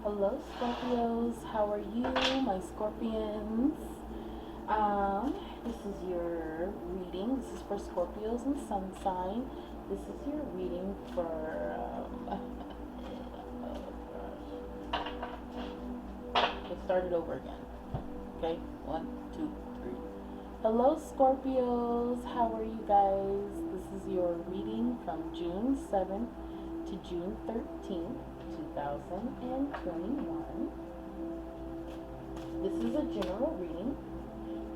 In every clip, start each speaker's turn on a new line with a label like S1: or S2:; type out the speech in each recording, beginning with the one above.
S1: Hello, Scorpios. How are you, my Scorpions? This is your reading. This is for Scorpios and Sun sign. This is your reading for. Let's start it over again. Okay, 1, 2, 3. Hello, Scorpios. How are you guys? This is your reading from June 7th to June 13th, 2021. This is a general reading.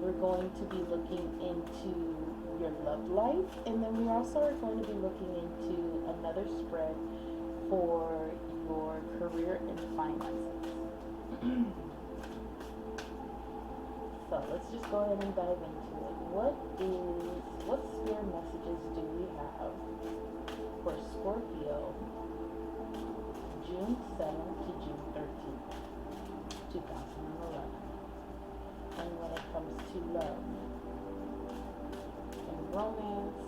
S1: We're going to be looking into your love life, and then we also are going to be looking into another spread for your career and finances. So let's just go ahead and dive into it. What spirit messages do we have for Scorpio, June 7th to June 13th, 2011? And when it comes to love and romance,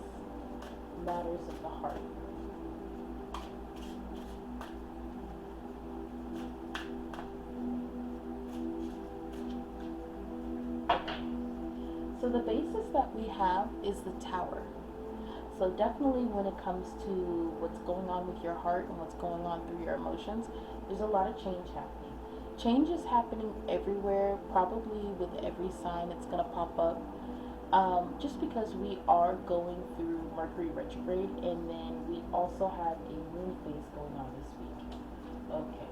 S1: matters of the heart. So the basis that we have is the Tower. So definitely when it comes to what's going on with your heart and what's going on through your emotions, there's a lot of change happening. Change is happening everywhere, probably with every sign it's going to pop up. Just because we are going through Mercury retrograde, and then we also have a moon phase going on this week. Okay.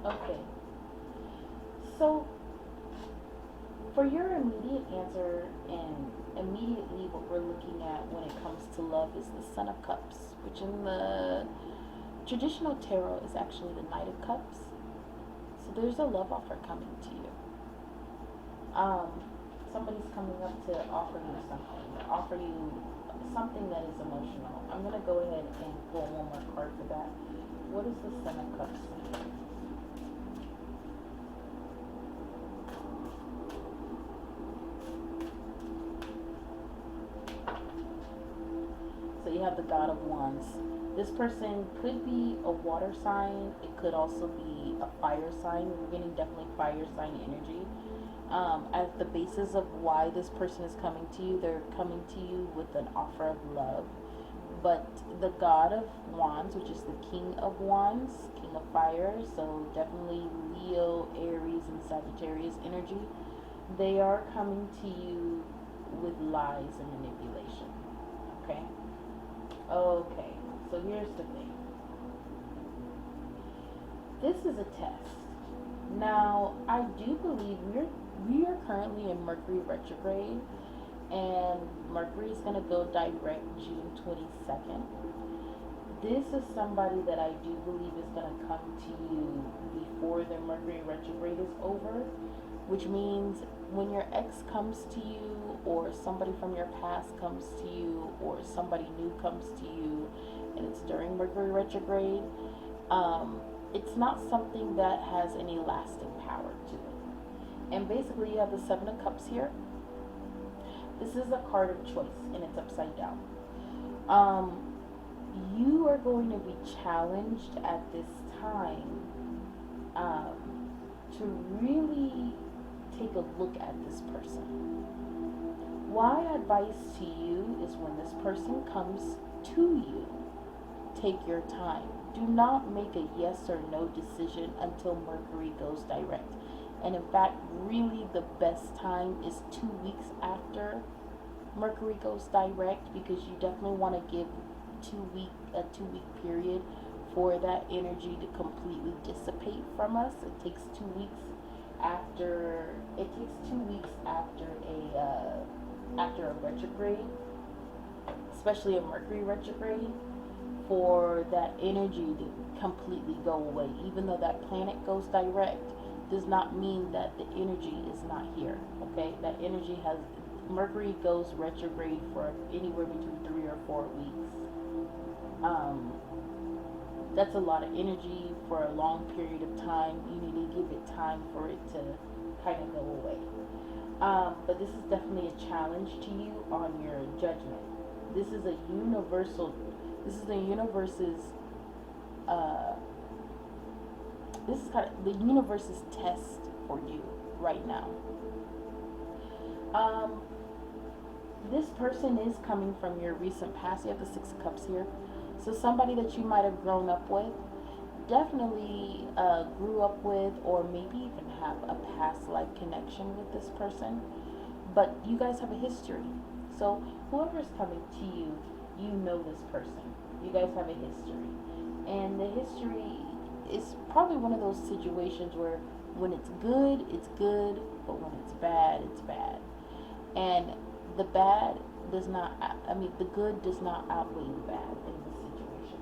S1: Okay. So, for your immediate answer, and immediately what we're looking at when it comes to love is the Son of Cups, which in the traditional tarot is actually the Knight of Cups. So there's a love offer coming to you. Somebody's coming up to offer you something that is emotional. I'm going to go ahead and pull one more card for that. What is the Son of Cups saying? So you have the God of Wands. This person could be a water sign. It could also be a fire sign. We're getting definitely fire sign energy. As the basis of why this person is coming to you, they're coming to you with an offer of love. But the God of Wands, which is the King of Wands, King of Fire, so definitely Leo, Aries, and Sagittarius energy, they are coming to you with lies and manipulation. Okay? Okay, so here's the thing. This is a test. Now, I do believe we are currently in Mercury retrograde, and Mercury is going to go direct June 22nd. This is somebody that I do believe is going to come to you before the Mercury retrograde is over, which means when your ex comes to you, or somebody from your past comes to you, or somebody new comes to you, and it's during Mercury retrograde, it's not something that has any lasting power to it. And basically you have the Seven of Cups here. This is a card of choice, and it's upside down. You are going to be challenged at this time to really take a look at this person. My advice to you is when this person comes to you, take your time. Do not make a yes or no decision until Mercury goes direct. And in fact, really the best time is 2 weeks after Mercury goes direct, because you definitely want to give a 2-week period for that energy to completely dissipate from us. It takes 2 weeks after a retrograde, especially a Mercury retrograde, for that energy to completely go away. Even though that planet goes direct, does not mean that the energy is not here. Okay, that energy has Mercury goes retrograde for anywhere between 3 or 4 weeks. That's a lot of energy for a long period of time. You need to give it time for it to kind of go away. But this is definitely a challenge to you on your judgment. This is a universal. This is the universe's. Uh, this is kind of the universe's test for you right now. Um, this person is coming from your recent past. You have the Six of Cups here. So somebody that you might have grown up with, definitely grew up with, or maybe even have a past life connection with this person. But you guys have a history. So whoever's coming to you, you know this person. You guys have a history. And the history is probably one of those situations where when it's good, but when it's bad. And the bad does not, I mean, the good does not outweigh the bad in this situation.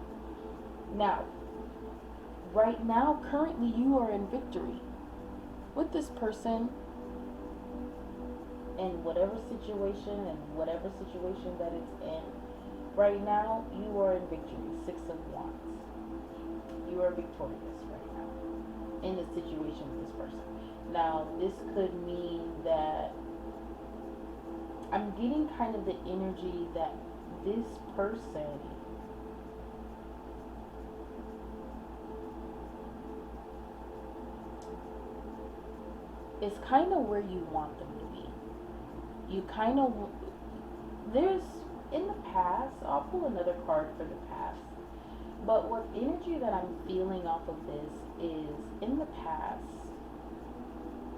S1: Now, right now, currently, you are in victory with this person in whatever situation that it's in. Right now, you are in victory. Six of Wands. You are victorious right now in the situation with this person. Now, this could mean that I'm getting kind of the energy that this person is kind of where you want them to be. You kind of, there's, in the past, I'll pull another card for the past. But what energy that I'm feeling off of this is, in the past,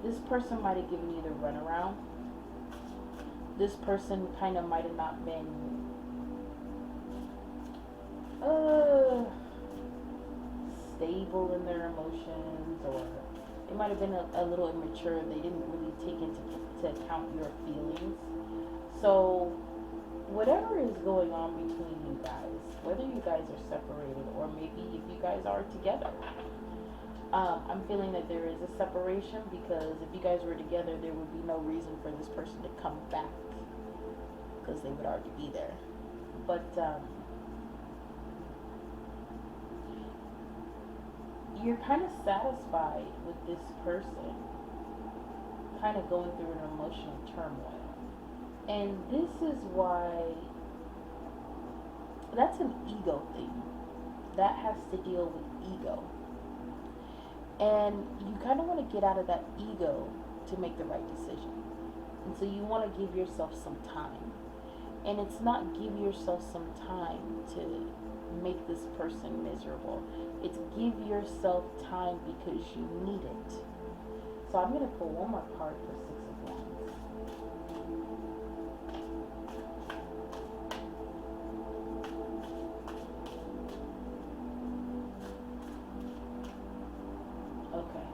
S1: this person might have given you the runaround. This person kind of might have not been stable in their emotions, or it might have been a little immature. They didn't really take into account your feelings. So whatever is going on between you guys, whether you guys are separated or maybe if you guys are together, I'm feeling that there is a separation, because if you guys were together, there would be no reason for this person to come back, because they would already be there. But you're kind of satisfied with this person kind of going through an emotional turmoil. And this is why, that's an ego thing. That has to deal with ego. And you kind of want to get out of that ego to make the right decision. And so you want to give yourself some time. And it's not give yourself some time to make this person miserable. It's give yourself time because you need it. So I'm going to pull one more card for Six of Wands. Okay.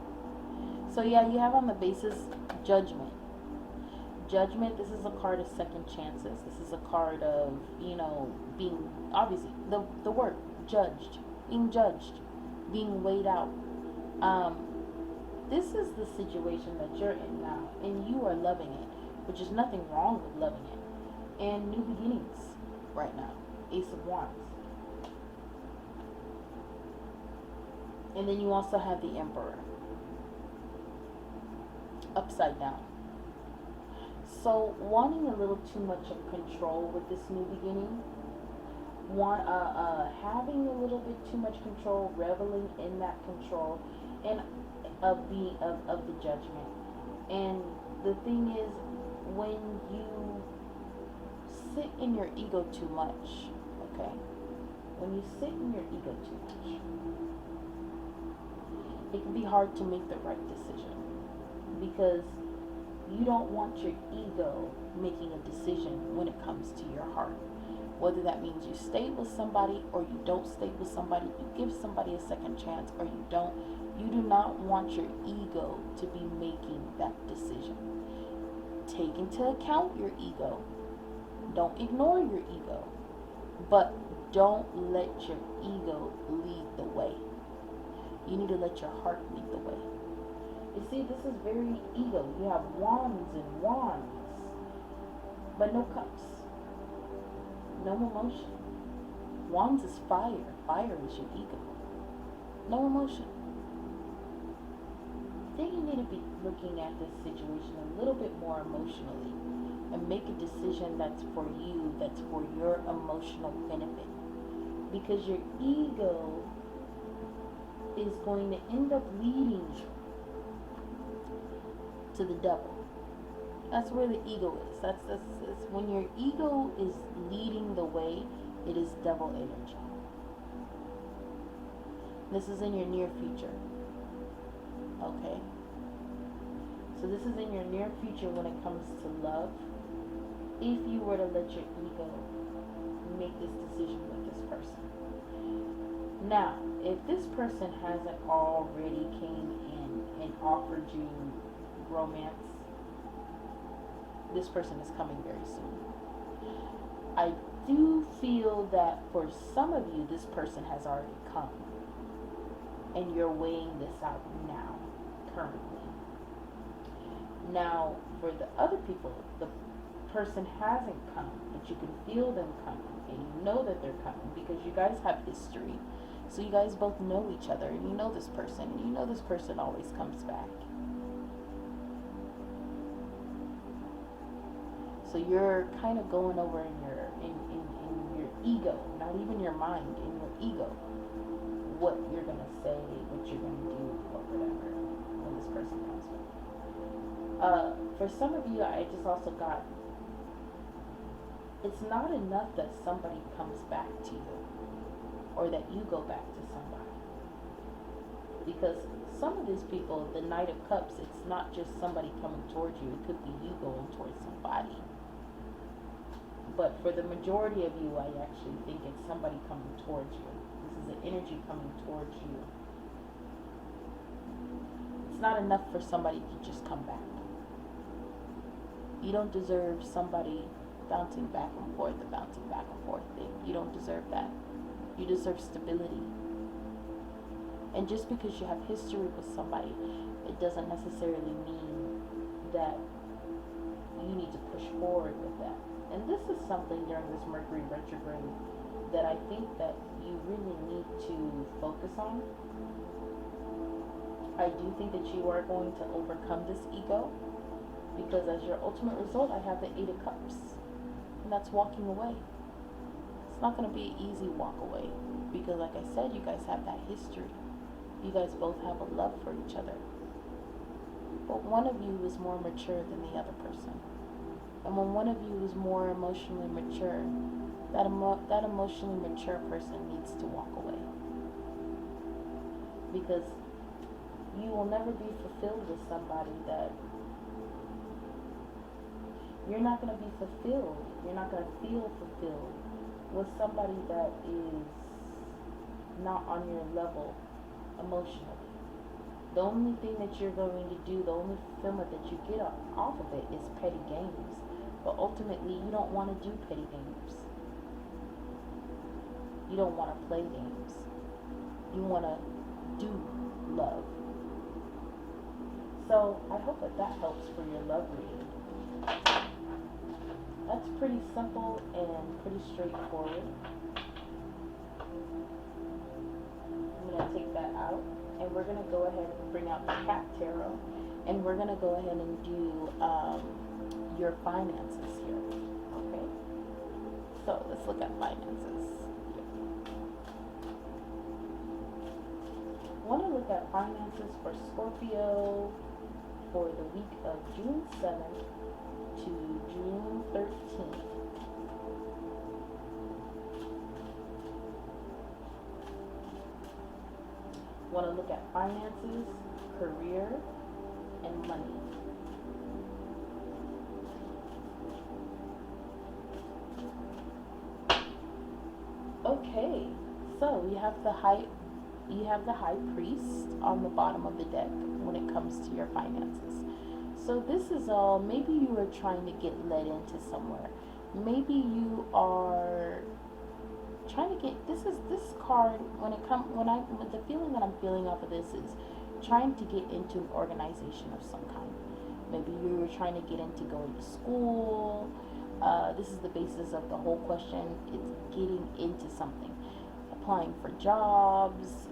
S1: So yeah, you have on the basis Judgment. Judgment, this is a card of second chances. This is a card of, being, obviously, the word, judged, being weighed out. This is the situation that you're in now, and you are loving it, which is nothing wrong with loving it. And new beginnings right now, Ace of Wands. And then you also have the Emperor, upside down. So wanting a little too much of control with this new beginning, having a little bit too much control, reveling in that control, and of the judgment. And the thing is, when you sit in your ego too much, okay? When you sit in your ego too much, it can be hard to make the right decision, because you don't want your ego making a decision when it comes to your heart. Whether that means you stay with somebody or you don't stay with somebody, you give somebody a second chance or you don't. You do not want your ego to be making that decision. Take into account your ego. Don't ignore your ego. But don't let your ego lead the way. You need to let your heart lead the way. You see, this is very ego. You have wands and wands, but no cups. No emotion. Wands is fire. Fire is your ego. No emotion. I think you need to be looking at this situation a little bit more emotionally and make a decision that's for you, that's for your emotional benefit. Because your ego is going to end up leading you to the devil. That's where the ego is. That's when your ego is leading the way, it is devil energy. This is in your near future. Okay? So this is in your near future when it comes to love. If you were to let your ego make this decision with this person. Now, if this person hasn't already came in and offered you romance, this person is coming very soon. I do feel that for some of you, this person has already come. And you're weighing this out now, currently. Now, for the other people, the person hasn't come, but you can feel them coming, and you know that they're coming because you guys have history. So you guys both know each other, and you know this person, and you know this person always comes back. So you're kind of going over in your ego, not even your mind, in your ego, what you're gonna say, what you're gonna do, or whatever when this person comes back. For some of you, I just also got, it's not enough that somebody comes back to you or that you go back to somebody. Because some of these people, the Knight of Cups, it's not just somebody coming towards you, it could be you going towards somebody. But for the majority of you, I actually think it's somebody coming towards you. This is an energy coming towards you. It's not enough for somebody to just come back. You don't deserve somebody bouncing back and forth, the bouncing back and forth thing. You don't deserve that. You deserve stability. And just because you have history with somebody, it doesn't necessarily mean that you need to push forward with that. And this is something during this Mercury retrograde that I think that you really need to focus on. I do think that you are going to overcome this ego, because as your ultimate result, I have the Eight of Cups, and that's walking away. It's not going to be an easy walk away, because like I said, you guys have that history. You guys both have a love for each other. But one of you is more mature than the other person. And when one of you is more emotionally mature, that emotionally mature person needs to walk away. Because you will never be fulfilled with somebody that you're not going to be fulfilled. You're not going to feel fulfilled with somebody that is not on your level emotionally. The only thing that you're going to do, the only fulfillment that you get off of it is petty games. But ultimately, you don't want to do petty games. You don't want to play games. You want to do love. So I hope that helps for your love reading. That's pretty simple and pretty straightforward. I'm going to take that out, and we're going to go ahead and bring out the Cat Tarot, and we're going to go ahead and do your finances here. Okay? So let's look at finances. I want to look at finances for Scorpio for the week of June 7th to June 13th. Want to look at finances, career, and money. Okay, so you have the high priest on the bottom of the deck when it comes to your finances. So this is all, maybe you are trying to get led into somewhere. Maybe you are trying to get, this card, the feeling that I'm feeling off of this is trying to get into an organization of some kind. Maybe you were trying to get into going to school. This is the basis of the whole question. It's getting into something. applying for jobs,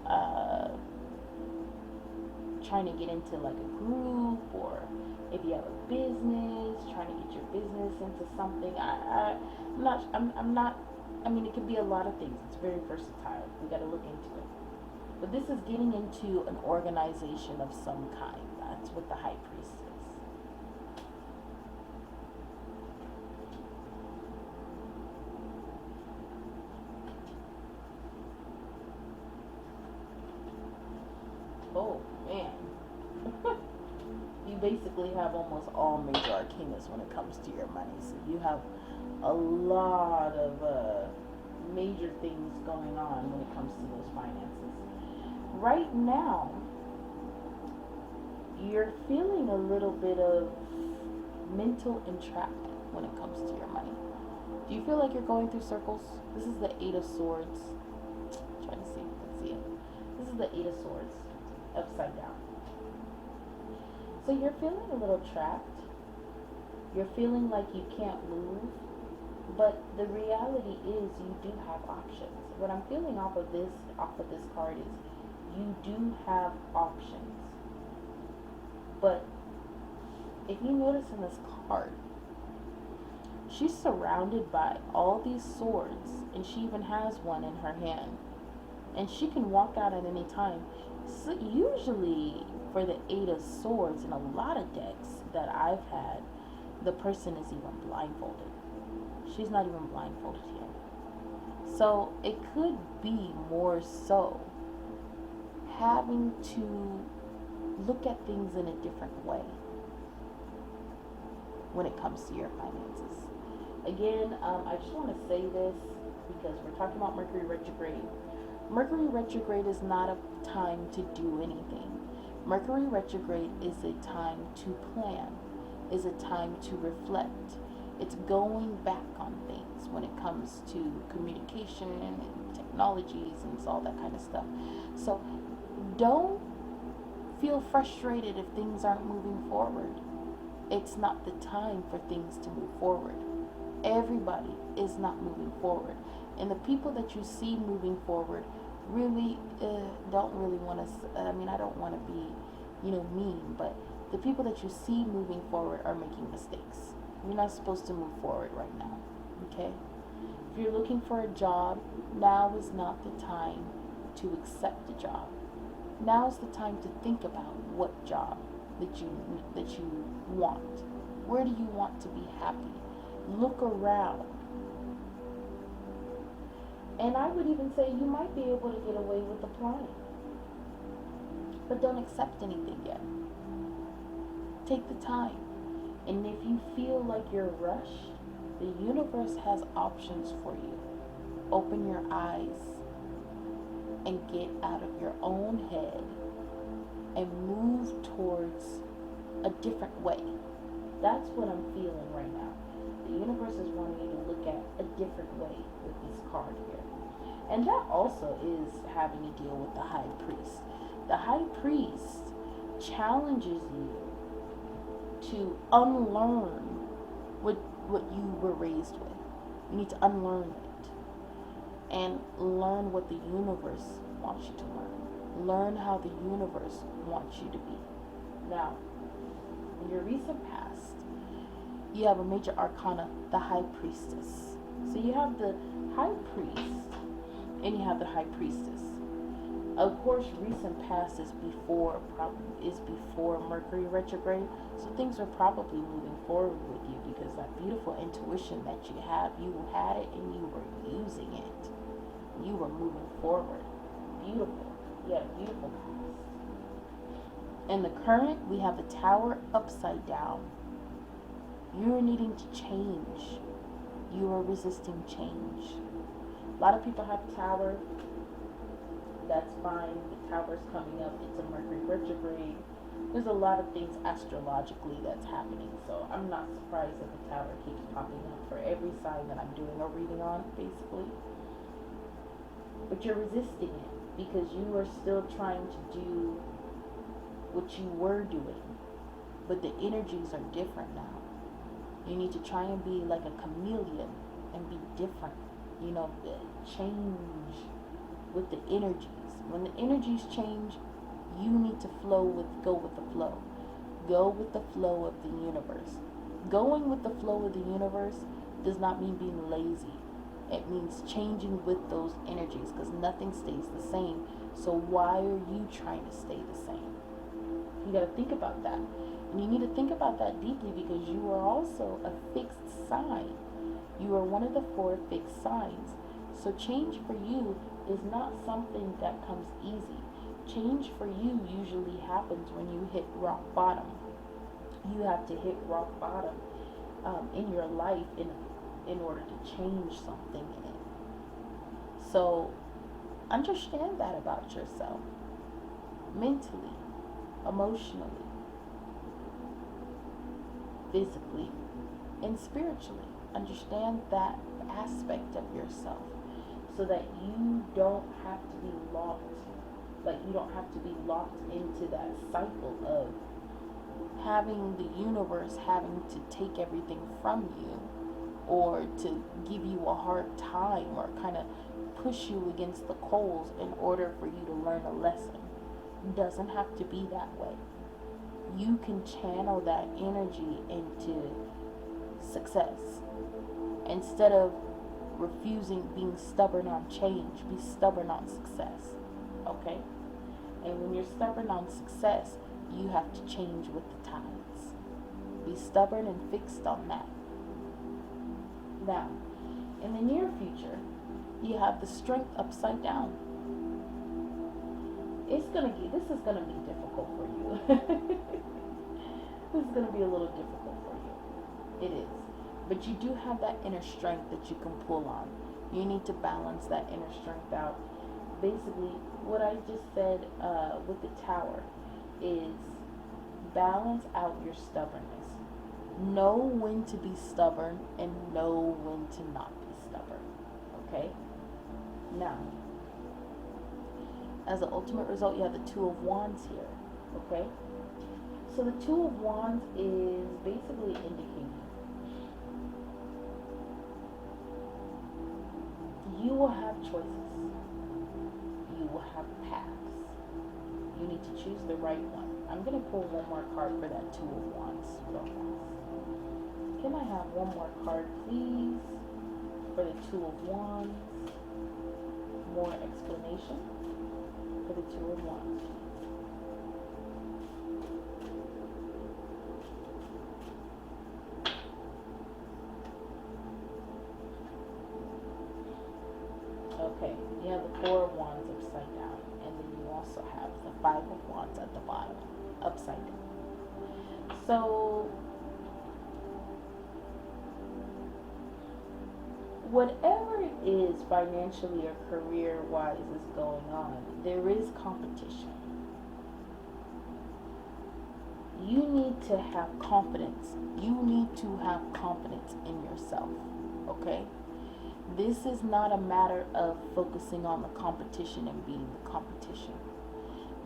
S1: trying to get into like a group, or if you have a business, trying to get your business into something. I'm not, I mean, it could be a lot of things. It's very versatile. We got to look into it. But this is getting into an organization of some kind. That's what the high priest is. Oh, man. You basically have almost all major arcanas when it comes to your money. So you have a lot of major things going on when it comes to those finances. Right now, you're feeling a little bit of mental entrapment when it comes to your money. Do you feel like you're going through circles? This is the Eight of Swords. Trying to see if you can see it. This is the Eight of Swords upside down. So you're feeling a little trapped. You're feeling like you can't move. But the reality is you do have options. What I'm feeling off of this card is you do have options. But if you notice in this card, she's surrounded by all these swords, and she even has one in her hand. And she can walk out at any time. So usually for the Eight of Swords in a lot of decks that I've had, the person is even blindfolded. She's not even blindfolded here. So it could be more so having to look at things in a different way when it comes to your finances. Again, I just want to say this because we're talking about Mercury retrograde. Mercury retrograde is not a time to do anything. Mercury retrograde is a time to plan, is a time to reflect. It's going back on things when it comes to communication and technologies and all that kind of stuff. So don't feel frustrated if things aren't moving forward. It's not the time for things to move forward. Everybody is not moving forward. And the people that you see moving forward really don't really want to, I don't want to be, mean, but the people that you see moving forward are making mistakes. You're not supposed to move forward right now, okay? If you're looking for a job, now is not the time to accept a job. Now is the time to think about what job that you want. Where do you want to be happy? Look around. And I would even say you might be able to get away with applying. But don't accept anything yet. Take the time. And if you feel like you're rushed, the universe has options for you. Open your eyes and get out of your own head and move towards a different way. That's what I'm feeling right now. The universe is wanting you to look at a different way with this card here. And that also is having to deal with the high priest. The high priest challenges you to unlearn what you were raised with. You need to unlearn it and learn what the universe wants you to learn. Learn how the universe wants you to be. Now, in your recent past, you have a major arcana, the high priestess. So you have the high priest and you have the high priestess. Of course, recent past is before Mercury retrograde, so things are probably moving forward with you because that beautiful intuition that you have, you had it and you were using it. You were moving forward. Beautiful. You had a beautiful past. In the current, we have the Tower upside down. You are needing to change. You are resisting change. A lot of people have Tower. That's fine. The Tower's coming up. It's a Mercury retrograde. There's a lot of things astrologically that's happening. So I'm not surprised that the Tower keeps popping up for every sign that I'm doing a reading on, basically. But you're resisting it because you are still trying to do what you were doing. But the energies are different now. You need to try and be like a chameleon and be different. Change with the energies. When the energies change, you need to go with the flow. Go with the flow of the universe. Going with the flow of the universe does not mean being lazy. It means changing with those energies, because nothing stays the same. So why are you trying to stay the same? You got to think about that. And you need to think about that deeply, because you are also a fixed sign. You are one of the 4 fixed signs. So change for you is not something that comes easy. Change for you usually happens when you hit rock bottom. You have to hit rock bottom in your life in order to change something in it. So understand that about yourself, mentally, emotionally, physically, and spiritually. Understand that aspect of yourself, so that you don't have to be locked. Like, you don't have to be locked into that cycle of having the universe having to take everything from you, or to give you a hard time, or kind of push you against the coals in order for you to learn a lesson. It doesn't have to be that way. You can channel that energy into success. Instead of refusing, being stubborn on change, be stubborn on success. Okay? And when you're stubborn on success, you have to change with the times. Be stubborn and fixed on that. Now, in the near future, you have the strength upside down. This is gonna be difficult for you. This is gonna be a little difficult for you. It is. But you do have that inner strength that you can pull on. You need to balance that inner strength out. Basically, what I just said with the tower is balance out your stubbornness. Know when to be stubborn and know when to not be stubborn. Okay? Now, as the ultimate result, you have the 2 of Wands here. Okay? So the 2 of Wands is basically indicating you will have choices. You will have paths. You need to choose the right one. I'm going to pull one more card for that 2 of Wands real fast. Can I have one more card, please, for the 2 of Wands? More explanation for the 2 of Wands. Okay, you have the 4 of Wands upside down, and then you also have the 5 of Wands at the bottom, upside down. So, whatever it is financially or career-wise is going on, there is competition. You need to have confidence. You need to have confidence in yourself, okay? This is not a matter of focusing on the competition and being the competition.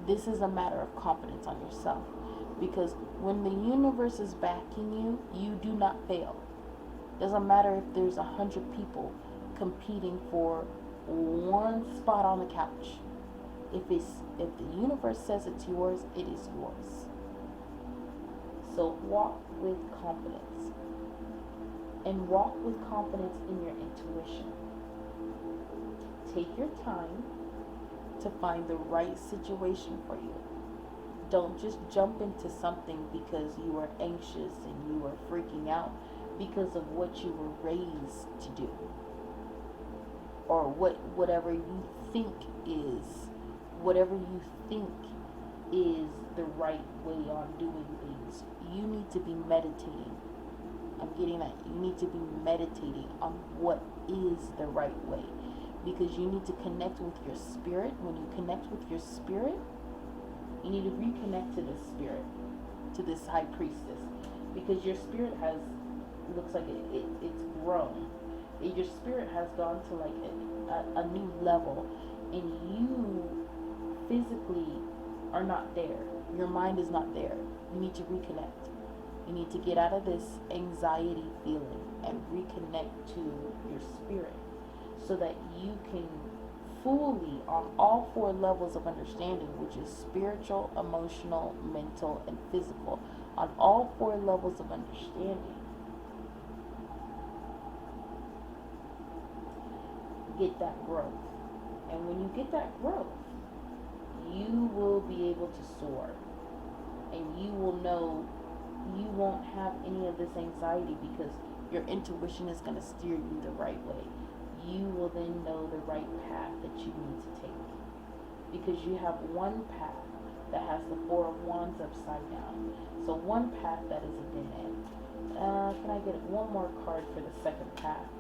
S1: This is a matter of confidence on yourself. Because when the universe is backing you, you do not fail. Doesn't matter if there's 100 people competing for one spot on the couch. If the universe says it's yours, it is yours. So walk with confidence. And walk with confidence in your intuition. Take your time to find the right situation for you. Don't just jump into something because you are anxious and you are freaking out because of what you were raised to do. Or whatever you think is the right way on doing things. You need to be meditating. I'm getting that. You need to be meditating on what is the right way, because you need to connect with your spirit. When you connect with your spirit, you need to reconnect to the spirit, to this high priestess, because your spirit looks like it's grown. Your spirit has gone to like a new level, and you physically are not there. Your mind is not there. You need to reconnect. You need to get out of this anxiety feeling and reconnect to your spirit so that you can fully on all four levels of understanding, which is spiritual, emotional, mental, and physical. On all four levels of understanding, get that growth. And when you get that growth, you will be able to soar. And you will know you won't have any of this anxiety because your intuition is going to steer you the right way. You will then know the right path that you need to take. Because you have one path that has the Four of Wands upside down. So one path that is a dead end. Can I get one more card for the second path?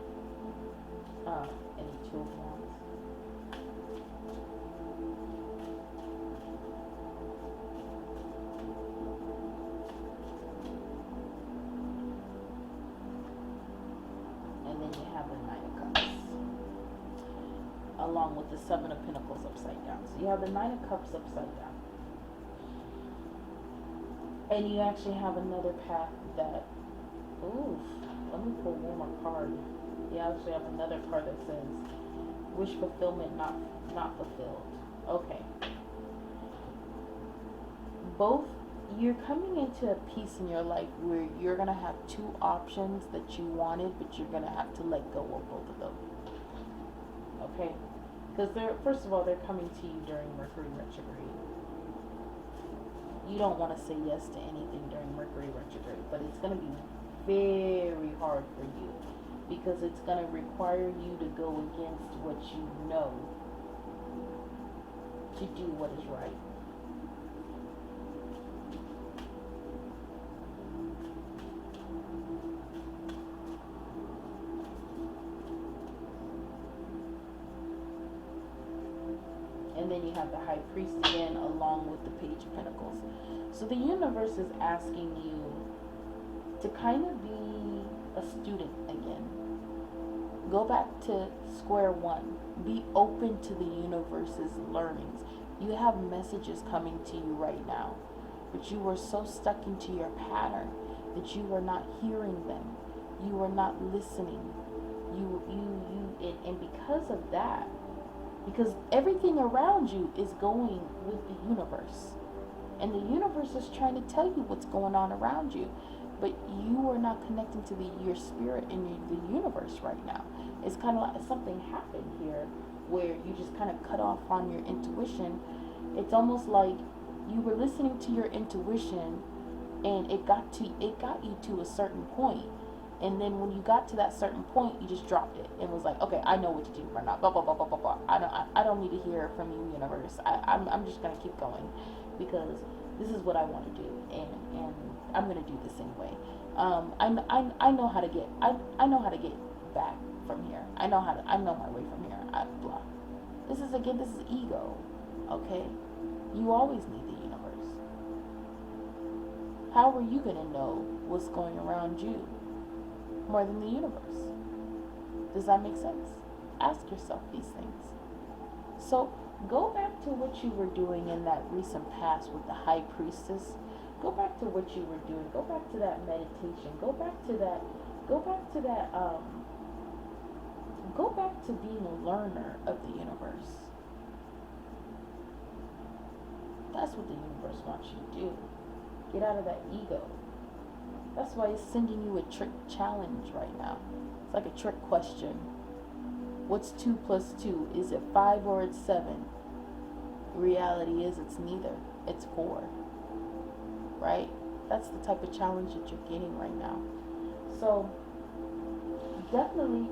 S1: And the Two of Wands. And then you have the Nine of Cups, along with the Seven of Pentacles upside down. So you have the Nine of Cups upside down. And you actually have another path that, oof, let me pull one more card. You actually have another card that says, wish fulfillment not fulfilled. Okay. Both, you're coming into a piece in your life where you're going to have two options that you wanted, but you're going to have to let go of both of them. Okay? Because first of all, they're coming to you during Mercury retrograde. You don't want to say yes to anything during Mercury retrograde, but it's going to be very hard for you because it's going to require you to go against what you know to do what is right. And then you have the High Priest again, along with the Page of Pentacles. So the universe is asking you to kind of be a student again. Go back to square one. Be open to the universe's learnings. You have messages coming to you right now, but you are so stuck into your pattern that you are not hearing them. You are not listening. And because of that, because everything around you is going with the universe. And the universe is trying to tell you what's going on around you. But you are not connecting to your spirit and the universe right now. It's kind of like something happened here where you just kind of cut off on your intuition. It's almost like you were listening to your intuition and it got you to a certain point. And then when you got to that certain point, you just dropped it and was like, okay, I know what to do right now. Blah, blah, blah, blah, blah, blah. I don't need to hear from you, universe. I'm just going to keep going because this is what I want to do. And I'm going to do this anyway. I know how to get, I know how to get back from here. I know my way from here. Blah. This is ego. Okay. You always need the universe. How are you going to know what's going around you more than the universe? Does that make sense? Ask yourself these things. So go back to what you were doing in that recent past with the High Priestess. Go back to what you were doing. Go back to that meditation. Go back to being a learner of the universe. That's what the universe wants you to do. Get out of that ego. That's why it's sending you a trick challenge right now. It's like a trick question. What's 2 plus 2? Is it 5 or it's 7? Reality is it's neither. It's 4. Right? That's the type of challenge that you're getting right now. So, definitely,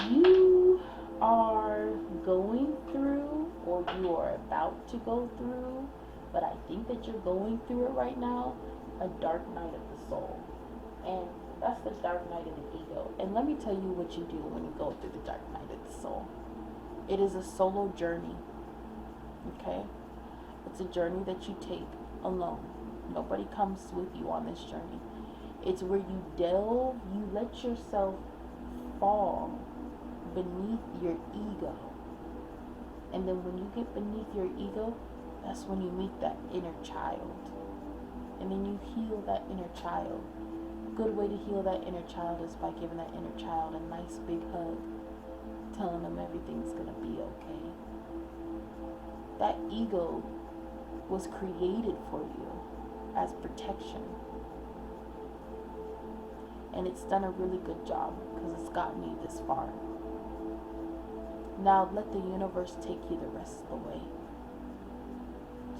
S1: you are going through, or you are about to go through, but I think that you're going through it right now, a dark night of the soul. And that's the dark night of the ego. And let me tell you what you do when you go through the dark night of the soul. It is a solo journey. Okay? It's a journey that you take alone. Nobody comes with you on this journey. It's where you delve, you let yourself fall beneath your ego. And then when you get beneath your ego, that's when you meet that inner child. And then you heal that inner child. A good way to heal that inner child is by giving that inner child a nice big hug. telling them everything's gonna be okay. That ego was created for you as protection. And it's done a really good job because it's gotten you this far. Now let the universe take you the rest of the way.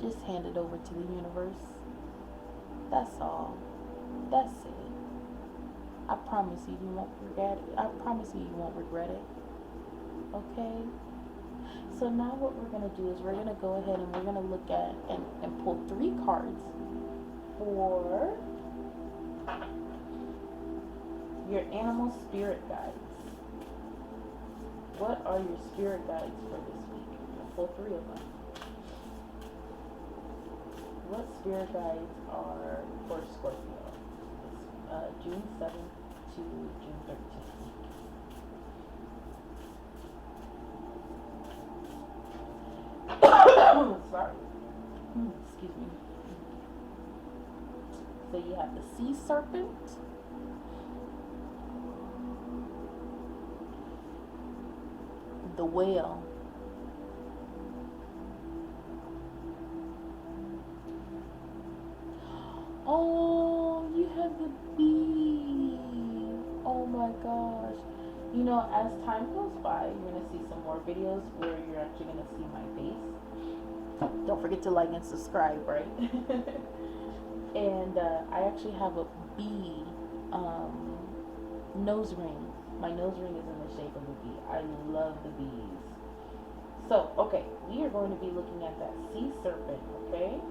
S1: Just hand it over to the universe. That's all. That's it. I promise you won't regret it. I promise you won't regret it. Okay? So now what we're going to do is we're going to go ahead and we're going to look at and pull 3 cards for your animal spirit guides. What are your spirit guides for this week? I'll pull 3 of them. What spirit guides are for Scorpio? It's June 7th to June 13th. Sorry. Excuse me. So you have the sea serpent, the whale, oh, you have the bee. Oh my gosh. You know, as time goes by, you're going to see some more videos where you're actually going to see my face. Don't forget to like and subscribe, right? And I actually have a bee nose ring. My nose ring is in the shape of a bee. I love the bees. So, okay, we are going to be looking at that sea serpent, okay?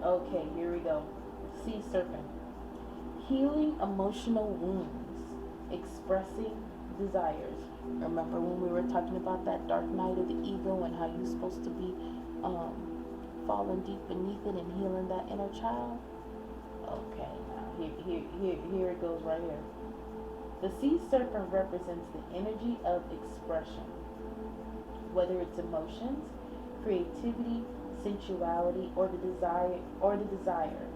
S1: Okay, here we go. Sea serpent. Healing emotional wounds. Expressing desires. Remember when we were talking about that dark night of the ego and how you're supposed to be falling deep beneath it and healing that inner child? Okay, now here it goes right here. The sea serpent represents the energy of expression. Whether it's emotions, creativity, sensuality, or the desire.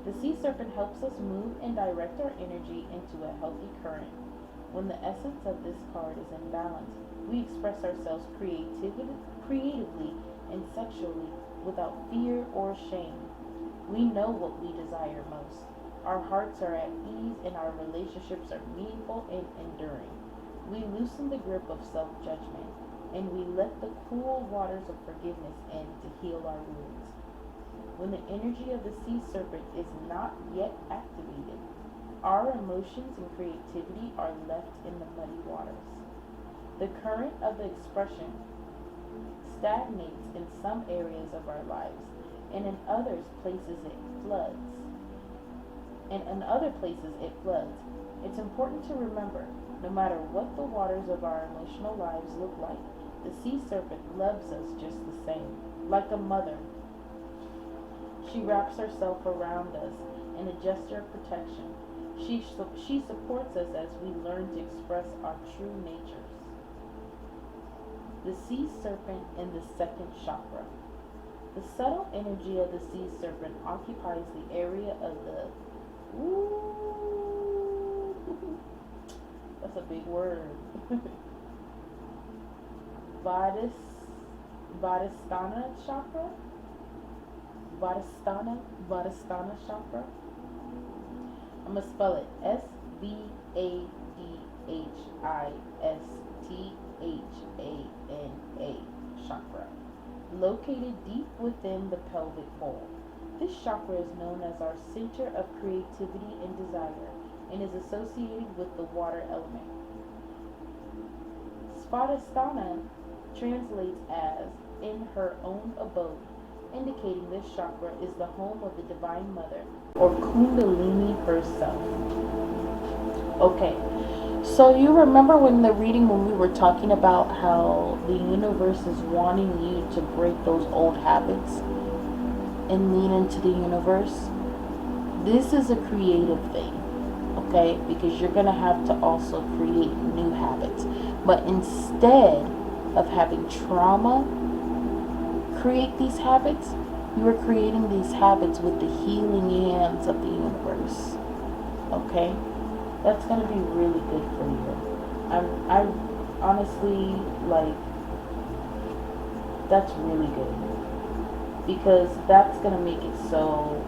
S1: The sea serpent helps us move and direct our energy into a healthy current. When the essence of this card is in balance, we express ourselves creatively and sexually without fear or shame. We know what we desire most. Our hearts are at ease and our relationships are meaningful and enduring. We loosen the grip of self-judgment, and we let the cool waters of forgiveness in to heal our wounds. When the energy of the sea serpent is not yet activated, our emotions and creativity are left in the muddy waters. The current of the expression stagnates in some areas of our lives, and in other places it floods. It's important to remember, no matter what the waters of our emotional lives look like, the sea serpent loves us just the same, like a mother. She wraps herself around us in a gesture of protection. She supports us as we learn to express our true natures. The sea serpent in the second chakra. The subtle energy of the sea serpent occupies the area of the that's a big word. Vadhisthana chakra. Vadhisthana chakra. I'm gonna spell it SVADHISTHANA chakra. Located deep within the pelvic bowl. This chakra is known as our center of creativity and desire and is associated with the water element. Svadhisthana translates as in her own abode, indicating this chakra is the home of the Divine Mother, or Kundalini herself. Okay, so you remember when the reading when we were talking about how the universe is wanting you to break those old habits and lean into the universe? This is a creative thing, because you're going to have to also create new habits. But instead of having trauma create these habits, you are creating these habits with the healing hands of the universe. Okay? That's going to be really good for you. I honestly, like, that's really good. Because that's going to make it so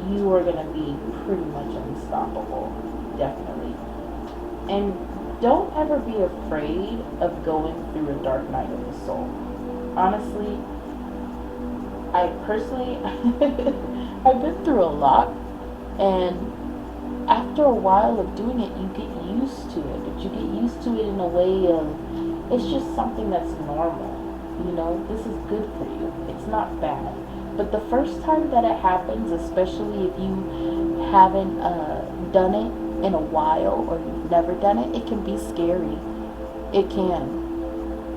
S1: you are going to be pretty much unstoppable. Definitely. And don't ever be afraid of going through a dark night of the soul. Honestly, I personally, I've been through a lot, and after a while of doing it, you get used to it. But you get used to it in a way of, it's just something that's normal. You know, this is good for you. It's not bad. But the first time that it happens, especially if you haven't done it in a while or you've never done it, it can be scary. It can.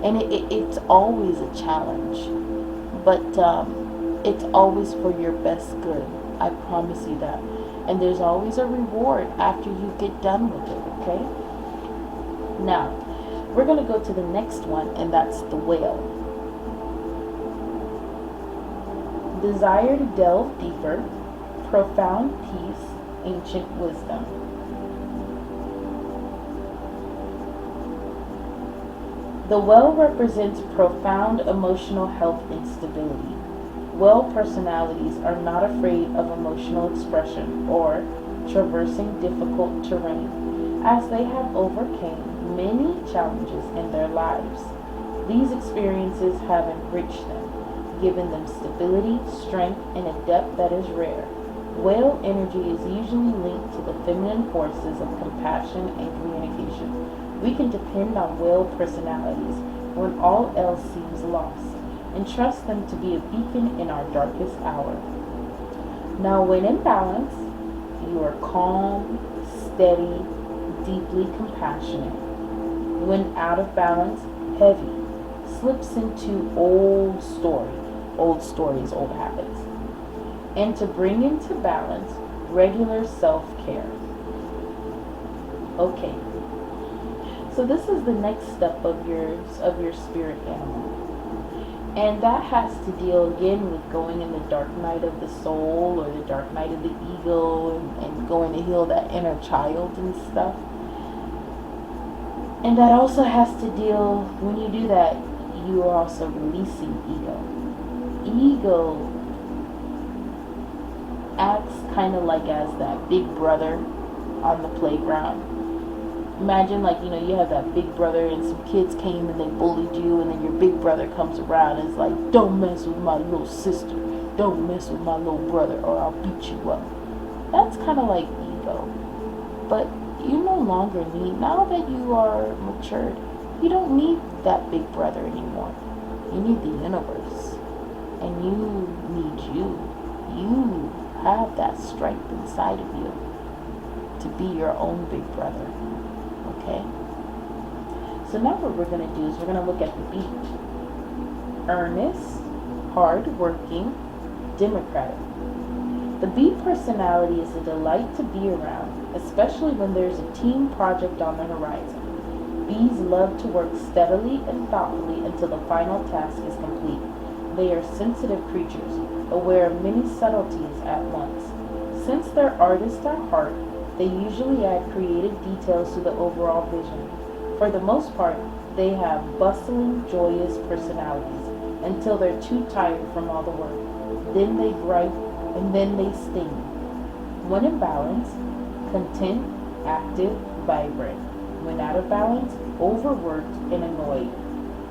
S1: And it's always a challenge. But it's always for your best good. I promise you that. And there's always a reward after you get done with it, okay? Now, we're going to go to the next one, and that's the whale. Desire to delve deeper, profound peace, ancient wisdom. The whale represents profound emotional health and stability. Whale personalities are not afraid of emotional expression or traversing difficult terrain, as they have overcome many challenges in their lives. These experiences have enriched them, given them stability, strength, and a depth that is rare. Whale energy is usually linked to the feminine forces of compassion and communication. We can depend on whale personalities when all else seems lost, and trust them to be a beacon in our darkest hour. Now, when in balance, you are calm, steady, deeply compassionate. When out of balance, heavy, slips into old stories, old habits. And to bring into balance, regular self-care. Okay. So this is the next step of your spirit animal. And that has to deal again with going in the dark night of the soul or the dark night of the ego, and going to heal that inner child and stuff. And that also has to deal, when you do that, you are also releasing ego. Ego acts kind of like as that big brother on the playground. Imagine, like, you have that big brother and some kids came and they bullied you, and then your big brother comes around and is like, don't mess with my little sister, don't mess with my little brother, or I'll beat you up. That's kind of like ego. But you no longer need, now that you are matured, you don't need that big brother anymore. You need the universe. And you need you. You have that strength inside of you to be your own big brother. Okay? So now what we're going to do is we're going to look at the bee. Earnest, hard-working, democratic. The bee personality is a delight to be around, especially when there's a team project on the horizon. Bees love to work steadily and thoughtfully until the final task is complete. They are sensitive creatures, aware of many subtleties at once. Since they're artists at heart, they usually add creative details to the overall vision. For the most part, they have bustling, joyous personalities until they're too tired from all the work. Then they gripe, and then they sting. When in balance, content, active, vibrant. When out of balance, overworked and annoyed.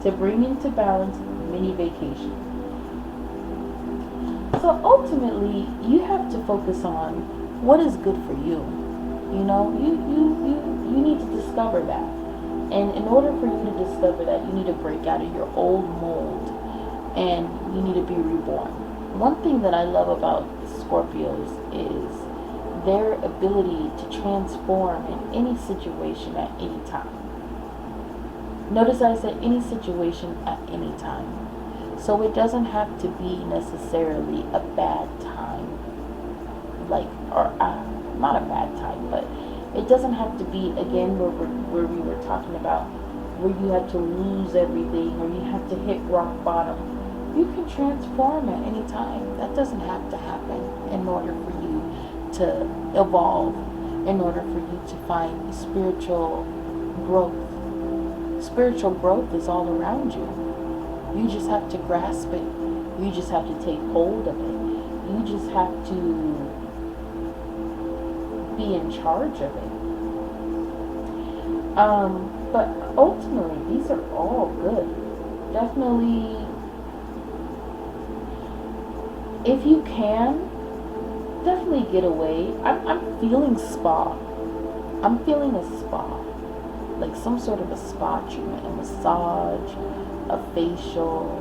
S1: To bring into balance, mini vacation. So ultimately, you have to focus on what is good for you. You need to discover that. And in order for you to discover that, you need to break out of your old mold, and you need to be reborn. One thing that I love about Scorpios is their ability to transform in any situation at any time. Notice I said any situation at any time. So it doesn't have to be necessarily a bad time, not a bad time, but it doesn't have to be, again, where we were talking about where you had to lose everything or you had to hit rock bottom. You can transform at any time. That doesn't have to happen in order for you to evolve, in order for you to find spiritual growth. Spiritual growth is all around you. You just have to grasp it. You just have to take hold of it. You just have to be in charge of it. But ultimately, these are all good. Definitely, if you can, definitely get away. I'm feeling spa. I'm feeling a spa. Like some sort of a spa treatment, a massage, a facial,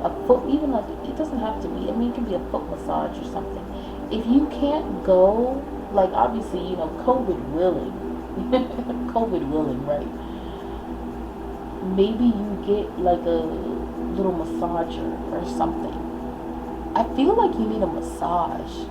S1: a foot, even like, it doesn't have to be, I mean, it can be a foot massage or something. If you can't go, like obviously, you know, COVID willing, COVID willing, right? Maybe you get like a little massager or something. I feel like you need a massage.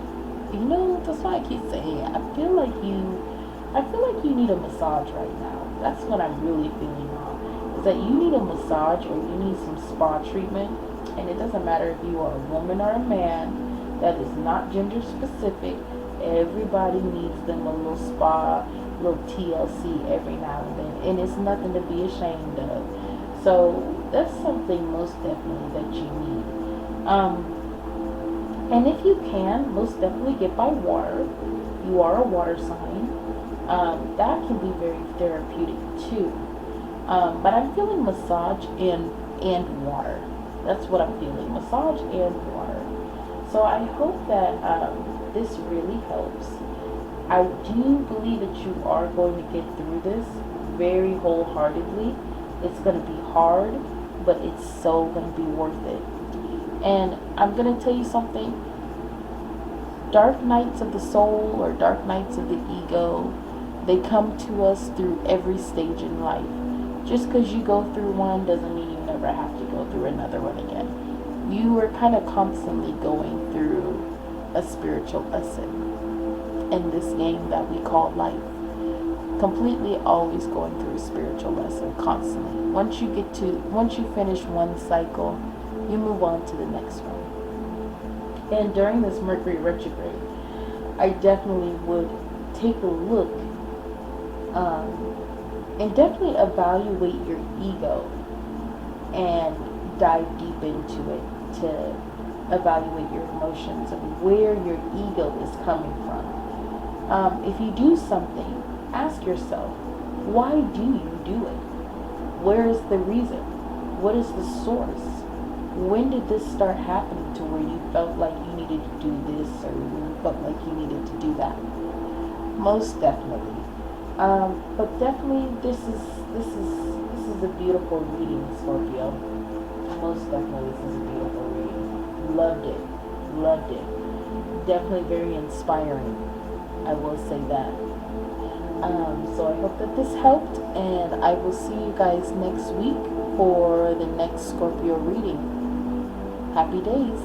S1: You know, that's why I keep saying it. I feel like you need a massage right now. That's what I'm really feeling now. Is that you need a massage or you need some spa treatment. And it doesn't matter if you are a woman or a man. That is not gender specific. Everybody needs them a little spa, little TLC every now and then. And it's nothing to be ashamed of. So that's something most definitely that you need. And if you can, most definitely get by water. You are a water sign. That can be very therapeutic too. But I'm feeling massage and water. That's what I'm feeling. Massage and water. So I hope that this really helps. I do believe that you are going to get through this very wholeheartedly. It's going to be hard, but it's so going to be worth it. And I'm going to tell you something. Dark nights of the soul or dark nights of the ego, they come to us through every stage in life. Just because you go through one doesn't mean you never have to go through another one again. You are kind of constantly going through a spiritual lesson in this game that we call life. Completely always going through a spiritual lesson constantly. Once you finish one cycle, you move on to the next one. And during this Mercury retrograde, I definitely would take a look and definitely evaluate your ego and dive deep into it to evaluate your emotions and where your ego is coming from. If you do something, ask yourself, why do you do it? Where is the reason? What is the source? When did this start happening to where you felt like you needed to do this or you felt like you needed to do that? Most definitely. But definitely this is a beautiful reading, Scorpio. Most definitely this is a beautiful reading. Loved it. Loved it. Definitely very inspiring. I will say that. So I hope that this helped, and I will see you guys next week for the next Scorpio reading. Happy days.